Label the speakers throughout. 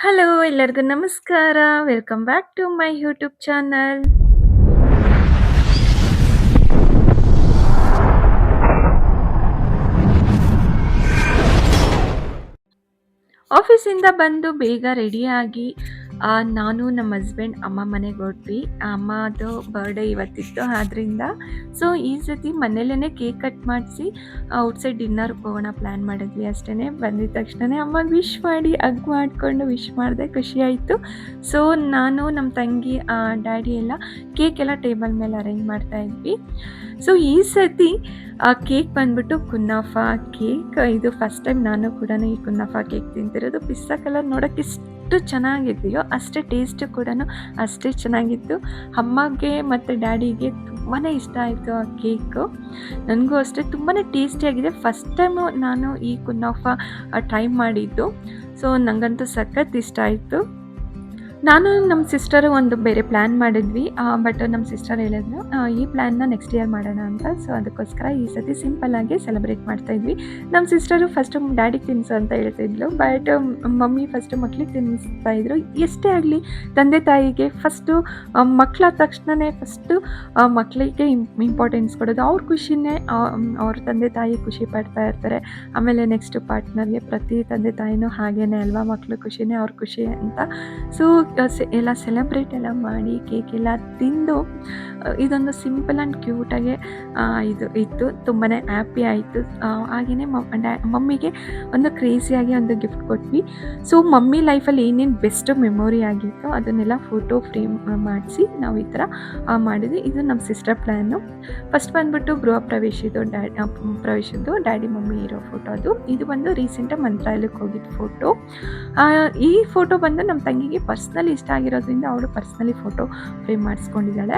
Speaker 1: Hello ಎಲ್ಲರಿಗೂ ನಮಸ್ಕಾರ. Welcome back to my YouTube channel. ಆಫೀಸಿಂದ ಬಂದು ಬೇಗ ರೆಡಿಯಾಗಿ ನಾನು ನಮ್ಮ ಹಸ್ಬೆಂಡ್ ಅಮ್ಮ ಮನೆಗೆ ಹೊರಟ್ವಿ. ಅಮ್ಮದು ಬರ್ಡೇ ಇವತ್ತಿತ್ತು ಆದ್ದರಿಂದ ಸೊ ಈ ಸತಿ ಮನೇಲೇ ಕೇಕ್ ಕಟ್ ಮಾಡಿಸಿ ಔಟ್ಸೈಡ್ ಡಿನ್ನರ್ಗೆ ಹೋಗೋಣ ಪ್ಲ್ಯಾನ್ ಮಾಡಿದ್ವಿ ಅಷ್ಟೇ. ಬಂದಿದ ತಕ್ಷಣ ಅಮ್ಮಗೆ ವಿಶ್ ಮಾಡಿ ಹಗ್ ಮಾಡಿಕೊಂಡು ವಿಶ್ ಮಾಡಿದೆ, ಖುಷಿಯಾಯಿತು. ಸೊ ನಾನು ನಮ್ಮ ತಂಗಿ ಡ್ಯಾಡಿ ಎಲ್ಲ ಕೇಕ್ ಎಲ್ಲ ಟೇಬಲ್ ಮೇಲೆ ಅರೇಂಜ್ ಮಾಡ್ತಾ ಇದ್ವಿ. ಸೊ ಈ ಸತಿ ಕೇಕ್ ಬಂದ್ಬಿಟ್ಟು ಕುನಾಫಾ ಕೇಕ್. ಇದು ಫಸ್ಟ್ ಟೈಮ್ ನಾನು ಕೂಡ ಈ ಕುನಾಫಾ ಕೇಕ್ ತಿಂತಿರೋದು. ಪಿಸ್ತಾ ಕಲರ್ ನೋಡೋಕ್ಕೆ ಎಷ್ಟು ಚೆನ್ನಾಗಿದೆಯೋ ಅಷ್ಟೇ ಟೇಸ್ಟ್ ಕೂಡ ಅಷ್ಟೇ ಚೆನ್ನಾಗಿತ್ತು. ಅಮ್ಮಗೆ ಮತ್ತು ಡ್ಯಾಡಿಗೆ ತುಂಬಾ ಇಷ್ಟ ಆಯಿತು ಆ ಕೇಕು. ನನಗೂ ಅಷ್ಟೇ ತುಂಬಾ ಟೇಸ್ಟಿಯಾಗಿದೆ. ಫಸ್ಟ್ ಟೈಮು ನಾನು ಈ ಕುನಾಫಾ ಟ್ರೈ ಮಾಡಿದ್ದು. ಸೊ ನನಗಂತೂ ಸಖತ್ ಇಷ್ಟ ಆಯಿತು. ನಾನು ನಮ್ಮ ಸಿಸ್ಟರು ಒಂದು ಬೇರೆ ಪ್ಲ್ಯಾನ್ ಮಾಡಿದ್ವಿ. ಬಟ್ ನಮ್ಮ ಸಿಸ್ಟರ್ ಹೇಳಿದ್ರು ಈ ಪ್ಲ್ಯಾನ್ನ ನೆಕ್ಸ್ಟ್ ಇಯರ್ ಮಾಡೋಣ ಅಂತ. ಸೊ ಅದಕ್ಕೋಸ್ಕರ ಈ ಸತಿ ಸಿಂಪಲ್ಲಾಗಿ ಸೆಲೆಬ್ರೇಟ್ ಮಾಡ್ತಾಯಿದ್ವಿ. ನಮ್ಮ ಸಿಸ್ಟರು ಫಸ್ಟು ಡ್ಯಾಡಿಗೆ ತಿನ್ನಿಸು ಅಂತ ಹೇಳ್ತಿದ್ಲು. ಬಟ್ ಮಮ್ಮಿ ಫಸ್ಟು ಮಕ್ಳಿಗೆ ತಿನ್ನಿಸ್ತಾಯಿದ್ರು. ಎಷ್ಟೇ ಆಗಲಿ ತಂದೆ ತಾಯಿಗೆ ಫಸ್ಟು ಮಕ್ಕಳಾದ ತಕ್ಷಣವೇ ಫಸ್ಟು ಮಕ್ಕಳಿಗೆ ಇಂಪಾರ್ಟೆನ್ಸ್ ಕೊಡೋದು. ಅವ್ರ ಖುಷಿನೇ ಅವ್ರ ತಂದೆ ತಾಯಿ ಖುಷಿ ಪಡ್ತಾ ಇರ್ತಾರೆ. ಆಮೇಲೆ ನೆಕ್ಸ್ಟು ಪಾರ್ಟ್ನರ್ಗೆ ಪ್ರತಿ ತಂದೆ ತಾಯಿನೂ ಹಾಗೇನೆ ಅಲ್ವಾ, ಮಕ್ಕಳು ಖುಷಿನೇ ಅವ್ರ ಖುಷಿ ಅಂತ. ಸೊ ಎಲ್ಲ ಸೆಲೆಬ್ರೇಟ್ ಎಲ್ಲ ಮಾಡಿ ಕೇಕ್ ಎಲ್ಲ ತಿಂದು ಇದೊಂದು ಸಿಂಪಲ್ ಆ್ಯಂಡ್ ಕ್ಯೂಟಾಗೆ ಇದು ಇತ್ತು. ತುಂಬಾ ಹ್ಯಾಪಿ ಆಯಿತು. ಹಾಗೆಯೇ ಮಮ್ಮಿಗೆ ಒಂದು ಕ್ರೇಜಿಯಾಗಿ ಒಂದು ಗಿಫ್ಟ್ ಕೊಟ್ವಿ. ಸೊ ಮಮ್ಮಿ ಲೈಫಲ್ಲಿ ಏನೇನು ಬೆಸ್ಟ್ ಮೆಮೊರಿ ಆಗಿತ್ತು ಅದನ್ನೆಲ್ಲ ಫೋಟೋ ಫ್ರೇಮ್ ಮಾಡಿಸಿ ನಾವು ಈ ಥರ ಮಾಡಿದ್ವಿ. ಇದು ನಮ್ಮ ಸಿಸ್ಟರ್ ಪ್ಲ್ಯಾನು. ಫಸ್ಟ್ ಬಂದುಬಿಟ್ಟು ಗೃಹ ಪ್ರವೇಶದ್ದು ಡ್ಯಾಡಿ ಮಮ್ಮಿ ಇರೋ ಫೋಟೋ ಅದು. ಇದು ಬಂದು ರೀಸೆಂಟಾಗಿ ಮಂತ್ರಾಲಯಕ್ಕೆ ಹೋಗಿದ್ದು ಫೋಟೋ. ಈ ಫೋಟೋ ಬಂದು ನಮ್ಮ ತಂಗಿಗೆ ಪರ್ಸ್ನಲಿ ಇಷ್ಟ ಆಗಿರೋದ್ರಿಂದ ಅವಳು ಪರ್ಸ್ನಲಿ ಫೋಟೋ ಫ್ರೇಮ್ ಮಾಡಿಸ್ಕೊಂಡಿದ್ದಾಳೆ.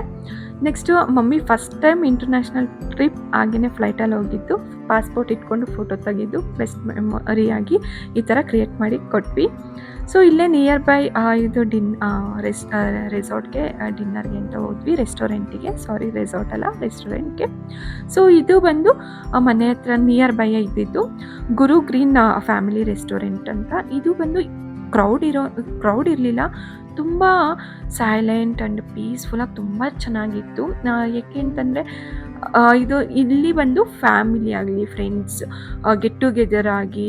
Speaker 1: Next mummy first time international trip ಹಾಗೆಯೇ ಫ್ಲೈಟಲ್ಲಿ ಹೋಗಿದ್ದು, ಪಾಸ್ಪೋರ್ಟ್ ಇಟ್ಕೊಂಡು ಫೋಟೋ ತೆಗೆದು ಬೆಸ್ಟ್ ಮೆಮೊರಿಯಾಗಿ ಈ ಥರ ಕ್ರಿಯೇಟ್ ಮಾಡಿ ಕೊಟ್ವಿ. ಸೊ ಇಲ್ಲೇ ನಿಯರ್ ಬೈ ಇದು ರೆಸಾರ್ಟ್ಗೆ ಡಿನ್ನರ್ಗೆ ಅಂತ ಹೋದ್ವಿ. ರೆಸಾರ್ಟ್ ಅಲ್ಲ ರೆಸ್ಟೋರೆಂಟ್ಗೆ. ಸೊ ಇದು ಬಂದು ಮನೆ ಹತ್ರ ನಿಯರ್ ಬೈ ಇದ್ದಿದ್ದು ಗುರು ಗ್ರೀನ್ ಫ್ಯಾಮಿಲಿ ರೆಸ್ಟೋರೆಂಟ್ ಅಂತ. ಇದು ಬಂದು ಕ್ರೌಡ್ ಇರಲಿಲ್ಲ. ತುಂಬ ಸೈಲೆಂಟ್ ಆ್ಯಂಡ್ ಪೀಸ್ಫುಲ್ಲಾಗಿ ತುಂಬ ಚೆನ್ನಾಗಿತ್ತು. ಏಕೆ ಅಂತಂದರೆ ಇದು ಇಲ್ಲಿ ಬಂದು ಫ್ಯಾಮಿಲಿ ಆಗಲಿ ಫ್ರೆಂಡ್ಸ್ ಗೆಟ್ ಟುಗೆದರ್ ಆಗಿ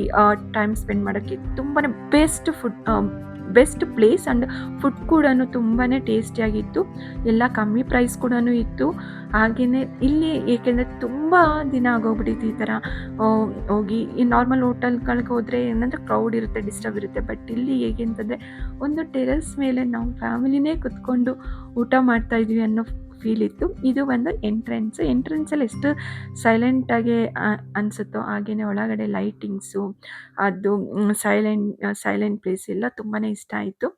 Speaker 1: ಟೈಮ್ ಸ್ಪೆಂಡ್ ಮಾಡೋಕ್ಕೆ ತುಂಬಾ ಬೆಸ್ಟ್ ಪ್ಲೇಸ್. ಆ್ಯಂಡ್ ಫುಡ್ ಕೂಡ ತುಂಬಾ ಟೇಸ್ಟಿಯಾಗಿತ್ತು. ಎಲ್ಲ ಕಮ್ಮಿ ಪ್ರೈಸ್ ಕೂಡ ಇತ್ತು. ಹಾಗೆಯೇ ಇಲ್ಲಿ ಏಕೆಂದರೆ ತುಂಬ ದಿನ ಆಗೋಗ್ಬಿಟ್ಟಿತ್ತು ಈ ಥರ ಹೋಗಿ. ಈ ನಾರ್ಮಲ್ ಹೋಟೆಲ್ಗಳಿಗೆ ಹೋದರೆ ಏನಂದರೆ ಕ್ರೌಡ್ ಇರುತ್ತೆ, ಡಿಸ್ಟರ್ಬ್ ಇರುತ್ತೆ. ಬಟ್ ಇಲ್ಲಿ ಹೇಗೆ ಅಂತಂದರೆ ಒಂದು ಟೆರೆಸ್ ಮೇಲೆ ನಾವು ಫ್ಯಾಮಿಲಿನೇ ಕುತ್ಕೊಂಡು ಊಟ ಮಾಡ್ತಾಯಿದ್ವಿ ಅನ್ನೋ ಫೀಲ್ ಇತ್ತು. ಇದು ಒಂದು ಎಂಟ್ರೆನ್ಸಲ್ಲಿ ಎಷ್ಟು ಸೈಲೆಂಟಾಗಿ ಅನಿಸುತ್ತೋ ಹಾಗೆಯೇ ಒಳಗಡೆ ಲೈಟಿಂಗ್ಸು ಅದು ಸೈಲೆಂಟ್ ಪ್ಲೇಸ್ ಎಲ್ಲ ತುಂಬಾ ಇಷ್ಟ ಆಯಿತು.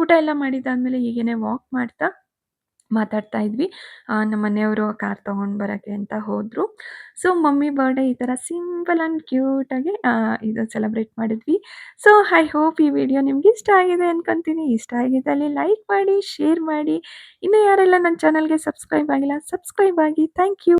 Speaker 1: ಊಟ ಎಲ್ಲ ಮಾಡಿದ್ದಾದಮೇಲೆ ಹೀಗೇ ವಾಕ್ ಮಾಡ್ತಾ ಮಾತಾಡ್ತಾ ಇದ್ವಿ. ನಮ್ಮ ಮನೆಯವರು ಕಾರ್ ತೊಗೊಂಡು ಬರೋಕ್ಕೆ ಅಂತ ಹೋದರು. ಸೊ ಮಮ್ಮಿ ಬರ್ಡೇ ಈ ಥರ ಸಿಂಪಲ್ ಆ್ಯಂಡ್ ಕ್ಯೂಟಾಗಿ ಇದು ಸೆಲೆಬ್ರೇಟ್ ಮಾಡಿದ್ವಿ. ಸೊ ಐ ಹೋಪ್ ಈ ವಿಡಿಯೋ ನಿಮ್ಗೆ ಇಷ್ಟ ಆಗಿದೆ ಅನ್ಕೊತೀನಿ. ಇಷ್ಟ ಆಗಿದ್ದಲ್ಲಿ ಲೈಕ್ ಮಾಡಿ, ಶೇರ್ ಮಾಡಿ. ಇನ್ನೂ ಯಾರೆಲ್ಲ ನನ್ನ ಚಾನಲ್ಗೆ ಸಬ್ಸ್ಕ್ರೈಬ್ ಆಗಿಲ್ಲ ಸಬ್ಸ್ಕ್ರೈಬ್ ಆಗಿ. Thank you.